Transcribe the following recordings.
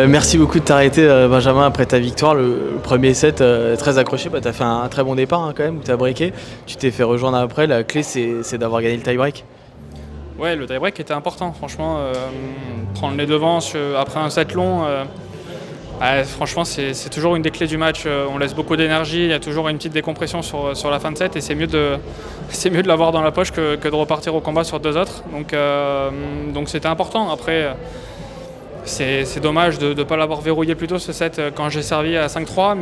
Merci beaucoup de t'arrêter, Benjamin, après ta victoire. Le premier set, très accroché, tu as fait un très bon départ quand même, où tu as breaké. Tu t'es fait rejoindre après. La clé, c'est d'avoir gagné le tie-break. Ouais, le tie-break était important, franchement. Prendre les devants après un set long, franchement, c'est toujours une des clés du match. On laisse beaucoup d'énergie, il y a toujours une petite décompression sur la fin de set et c'est mieux de l'avoir dans la poche que de repartir au combat sur deux autres. Donc c'était important. Après, c'est dommage de ne pas l'avoir verrouillé plus tôt ce set quand j'ai servi à 5-3,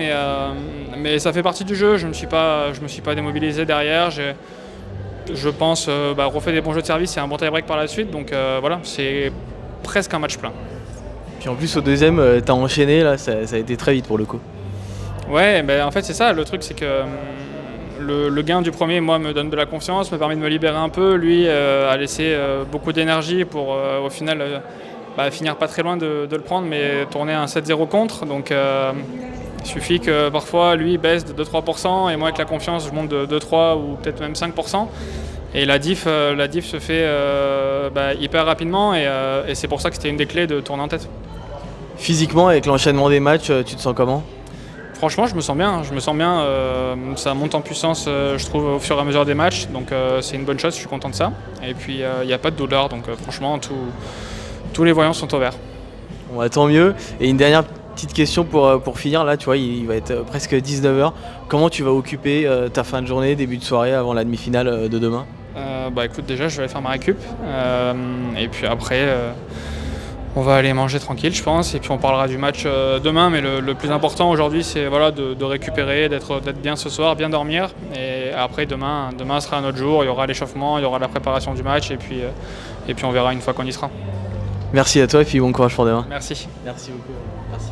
mais ça fait partie du jeu. Je me suis pas démobilisé derrière. Je pense refait des bons jeux de service et un bon tie-break par la suite. Donc voilà, c'est presque un match plein. Puis en plus, au deuxième, tu as enchaîné, là, ça a été très vite pour le coup. Ouais, en fait c'est ça, le truc c'est que le gain du premier, moi, me donne de la confiance, me permet de me libérer un peu. Lui a laissé beaucoup d'énergie pour au final finir pas très loin de le prendre, mais tourner un 7-0 contre. Donc il suffit que parfois lui baisse de 2-3% et moi avec la confiance je monte de 2-3 ou peut-être même 5%. Et la diff se fait hyper rapidement et c'est pour ça que c'était une des clés de tourner en tête. Physiquement, avec l'enchaînement des matchs, tu te sens comment ? Franchement, je me sens bien. Ça monte en puissance, je trouve, au fur et à mesure des matchs. Donc c'est une bonne chose, je suis content de ça. Et puis il n'y a pas de douleur, donc franchement, tous les voyants sont au vert. Bon, tant mieux. Et une dernière petite question pour finir. Là, tu vois, il va être presque 19h. Comment tu vas occuper ta fin de journée, début de soirée avant la demi-finale de demain ? Écoute, déjà, je vais aller faire ma récup. Et puis après, on va aller manger tranquille, je pense. Et puis on parlera du match demain. Mais le plus important aujourd'hui, c'est de récupérer, d'être bien ce soir, bien dormir. Et après, demain sera un autre jour. Il y aura l'échauffement, il y aura la préparation du match. Et puis on verra une fois qu'on y sera. Merci à toi et puis bon courage pour demain. Merci. Merci beaucoup. Merci.